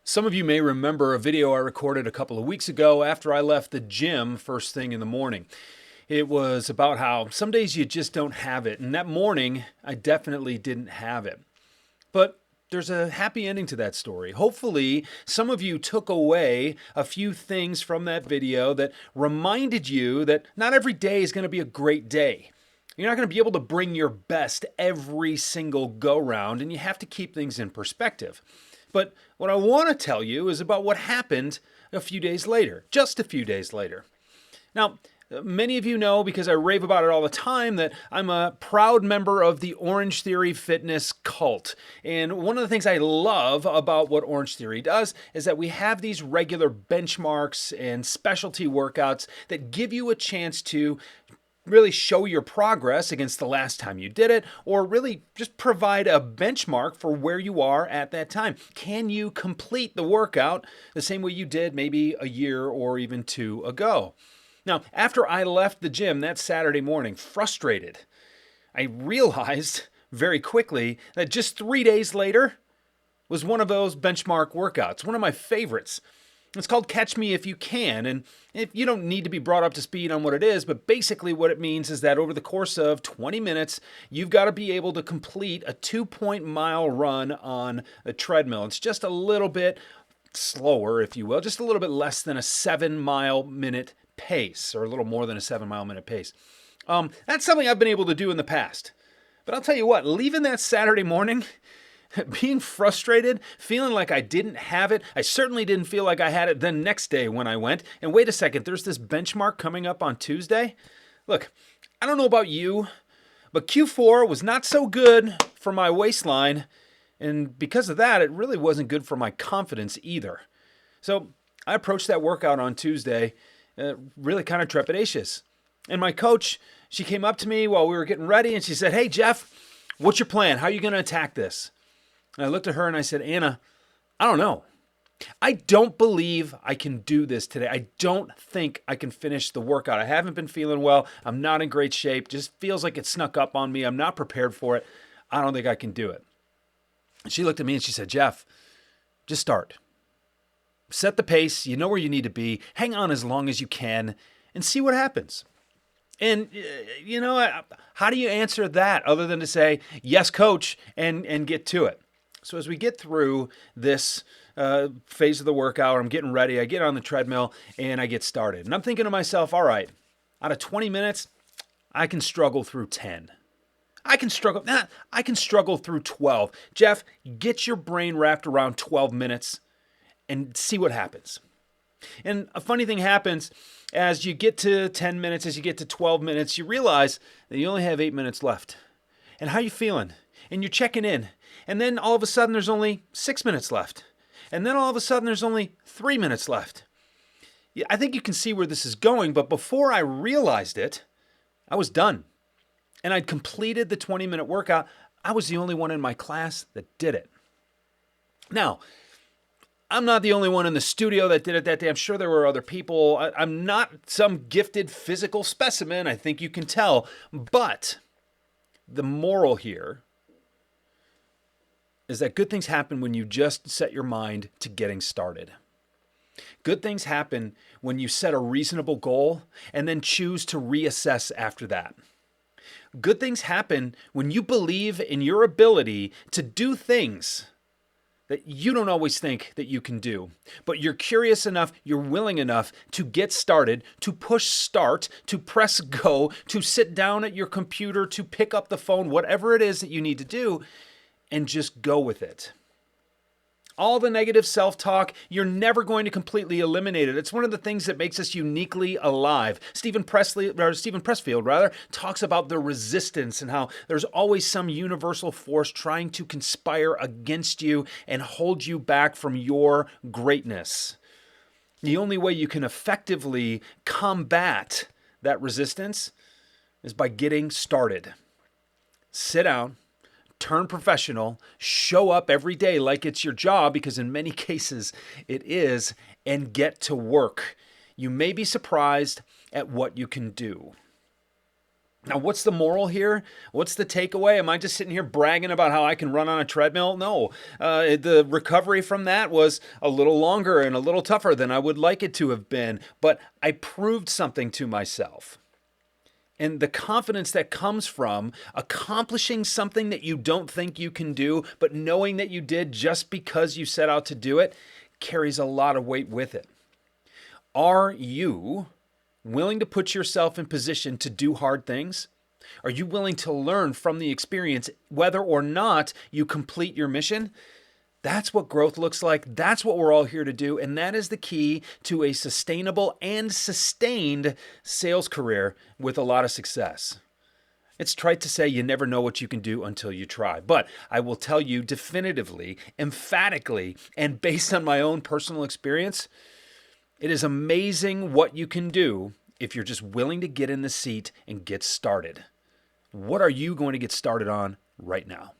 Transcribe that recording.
Some of you may remember a video I recorded a couple of weeks ago after I left the gym first thing in the morning. It was about how some days you just don't have it, and that morning I definitely didn't have it. But there's a happy ending to that story. Hopefully, some of you took away a few things from that video that reminded you that not every day is going to be a great day. You're not going to be able to bring your best every single go round, and you have to keep things in perspective. But what I want to tell you is about what happened a few days later, just a few days later. Now, many of you know, because I rave about it all the time, that I'm a proud member of the Orange Theory fitness cult. And one of the things I love about what Orange Theory does is that we have these regular benchmarks and specialty workouts that give you a chance to really show your progress against the last time you did it, or really just provide a benchmark for where you are at that time. Can you complete the workout the same way you did maybe a year or even two ago? Now, after I left the gym that Saturday morning, frustrated, I realized very quickly that just 3 days later was one of those benchmark workouts, one of my favorites. It's called Catch Me If You Can, and if you don't need to be brought up to speed on what it is, but basically what it means is that over the course of 20 minutes, you've got to be able to complete a 2-mile run on a treadmill. It's just a little bit slower, if you will, just a little bit less than a 7-mile minute pace, or a little more than a 7-mile minute pace. That's something I've been able to do in the past. But I'll tell you what, leaving that Saturday morning, being frustrated, feeling like I didn't have it. I certainly didn't feel like I had it the next day when I went. And wait a second, there's this benchmark coming up on Tuesday. Look, I don't know about you, but Q4 was not so good for my waistline. And because of that, it really wasn't good for my confidence either. So I approached that workout on Tuesday really kind of trepidatious. And my coach, she came up to me while we were getting ready and she said, "Hey, Jeff, what's your plan? How are you going to attack this?" And I looked at her and I said, "Anna, I don't know. I don't believe I can do this today. I don't think I can finish the workout. I haven't been feeling well. I'm not in great shape. Just feels like it snuck up on me. I'm not prepared for it. I don't think I can do it." She looked at me and she said, "Jeff, just start. Set the pace. You know where you need to be. Hang on as long as you can and see what happens." And, how do you answer that other than to say, "Yes, coach," and get to it? So as we get through this phase of the workout, I'm getting ready, I get on the treadmill, and I get started. And I'm thinking to myself, all right, out of 20 minutes, I can struggle through 10. I can struggle through 12. Jeff, get your brain wrapped around 12 minutes and see what happens. And a funny thing happens as you get to 10 minutes, as you get to 12 minutes, you realize that you only have 8 minutes left. And how you feeling? And you're checking in. And then all of a sudden there's only 6 minutes left. And then all of a sudden there's only 3 minutes left. Yeah, I think you can see where this is going, but before I realized it, I was done. And I'd completed the 20-minute workout. I was the only one in my class that did it. Now, I'm not the only one in the studio that did it that day. I'm sure there were other people. I'm not some gifted physical specimen, I think you can tell. But the moral here is that good things happen when you just set your mind to getting started. Good things happen when you set a reasonable goal and then choose to reassess after that. Good things happen when you believe in your ability to do things that you don't always think that you can do. But you're curious enough, you're willing enough to get started, to push start, to press go, to sit down at your computer, to pick up the phone, whatever it is that you need to do, and just go with it. All the negative self-talk, you're never going to completely eliminate it. It's one of the things that makes us uniquely alive. Stephen Pressfield talks about the resistance and how there's always some universal force trying to conspire against you and hold you back from your greatness. The only way you can effectively combat that resistance is by getting started. Sit down. Turn professional, show up every day like it's your job, because in many cases it is, and get to work. You may be surprised at what you can do. Now, what's the moral here? What's the takeaway? Am I just sitting here bragging about how I can run on a treadmill? No. The recovery from that was a little longer and a little tougher than I would like it to have been, but I proved something to myself. And the confidence that comes from accomplishing something that you don't think you can do, but knowing that you did just because you set out to do it, carries a lot of weight with it. Are you willing to put yourself in position to do hard things? Are you willing to learn from the experience whether or not you complete your mission? That's what growth looks like. That's what we're all here to do. And that is the key to a sustainable and sustained sales career with a lot of success. It's trite to say you never know what you can do until you try. But I will tell you definitively, emphatically, and based on my own personal experience, it is amazing what you can do if you're just willing to get in the seat and get started. What are you going to get started on right now?